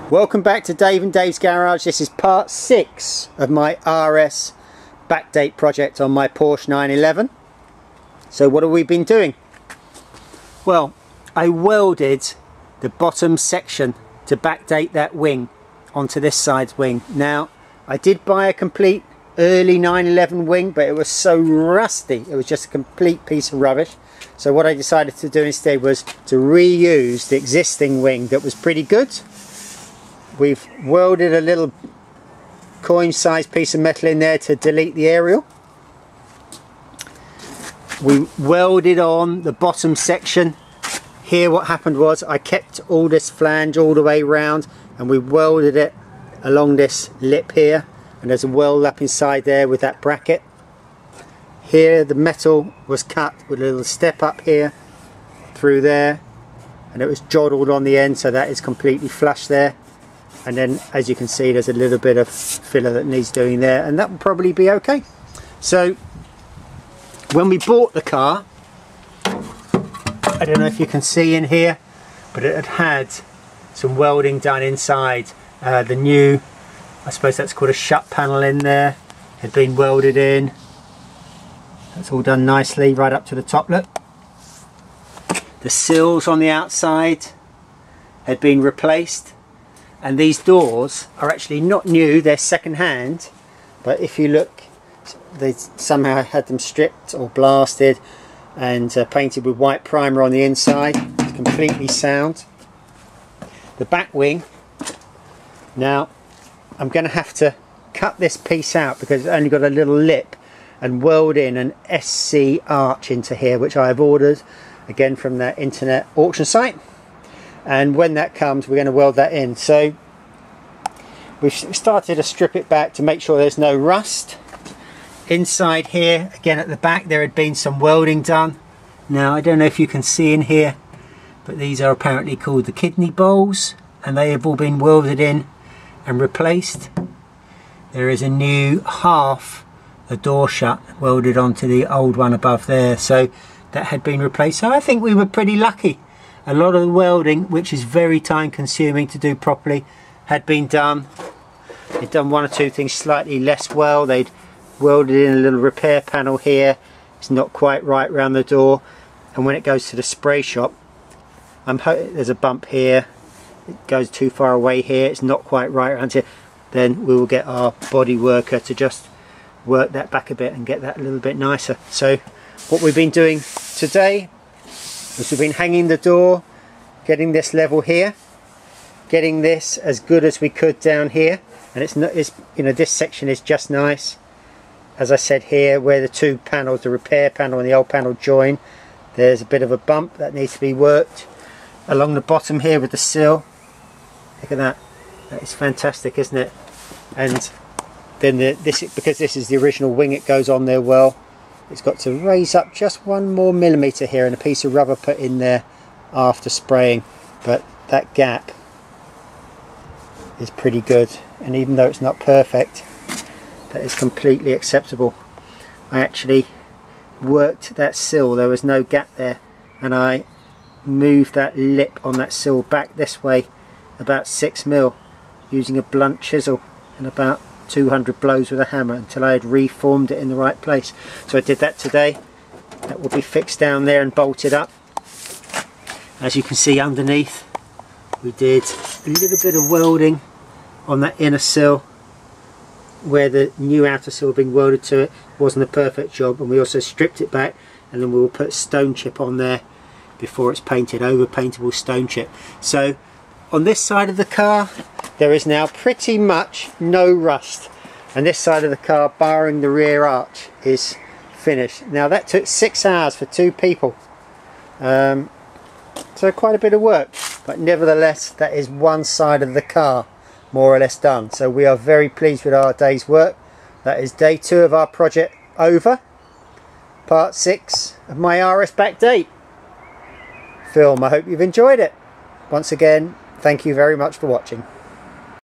Welcome back to Dave and Dave's Garage. This is part 6 of my RS backdate project on my Porsche 911. So what have we been doing? Well, I welded the bottom section to backdate that wing onto this side's wing. Now, I did buy a complete early 911 wing, but it was so rusty. It was just a complete piece of rubbish. So what I decided to do instead was to reuse the existing wing that was pretty good. We've welded a little coin-sized piece of metal in there to delete the aerial. We welded on the bottom section. Here what happened was I kept all this flange all the way round and we welded it along this lip here, and there's a weld up inside there with that bracket. Here the metal was cut with a little step up here through there, and it was joddled on the end, so that is completely flush there. And then, as you can see, there's a little bit of filler that needs doing there, and that will probably be okay. So when we bought the car, I don't know if you can see in here, but it had some welding done inside. The new, I suppose that's called a shut panel in there, had been welded in. That's all done nicely right up to the top. Look, the sills on the outside had been replaced. And these doors are actually not new, they're second hand, but if you look, they somehow had them stripped or blasted and painted with white primer on the inside. It's completely sound. The back wing, now I'm going to have to cut this piece out because it's only got a little lip, and weld in an SC arch into here, which I have ordered again from that internet auction site. And when that comes, we're going to weld that in. So we've started to strip it back to make sure there's no rust. Inside here, again at the back, there had been some welding done. Now I don't know if you can see in here, but these are apparently called the kidney bowls, and they have all been welded in and replaced. There is a new half, a door shut, welded onto the old one above there, so that had been replaced. So I think we were pretty lucky. A lot of the welding, which is very time consuming to do properly, had been done. They'd done one or two things slightly less well. They'd welded in a little repair panel here. It's not quite right around the door. And when it goes to the spray shop, there's a bump here. It goes too far away here. It's not quite right around here. Then we will get our body worker to just work that back a bit and get that a little bit nicer. So what we've been doing today, we've been hanging the door, getting this level here, getting this as good as we could down here, and you know, this section is just nice. As I said here, where the two panels, the repair panel and the old panel join, there's a bit of a bump that needs to be worked. Along the bottom here with the sill, look at that, that is fantastic, isn't it? And then because this is the original wing, it goes on there well. It's got to raise up just 1 more millimetre here, and a piece of rubber put in there after spraying, but that gap is pretty good, and even though it's not perfect, that is completely acceptable. I actually worked that sill, there was no gap there, and I moved that lip on that sill back this way about 6 mil using a blunt chisel and about 200 blows with a hammer until I had reformed it in the right place. So I did that today. That will be fixed down there and bolted up. As you can see underneath, we did a little bit of welding on that inner sill where the new outer sill being welded to it. Wasn't a perfect job, and we also stripped it back, and then we will put stone chip on there before it's painted, over paintable stone chip. So on this side of the car, there is now pretty much no rust, and this side of the car, barring the rear arch, is finished. Now that took 6 hours for 2 people, so quite a bit of work, but nevertheless that is one side of the car more or less done. So we are very pleased with our day's work. That is day 2 of our project over, part 6 of my RS backdate film. I hope you've enjoyed it. Once again, thank you very much for watching.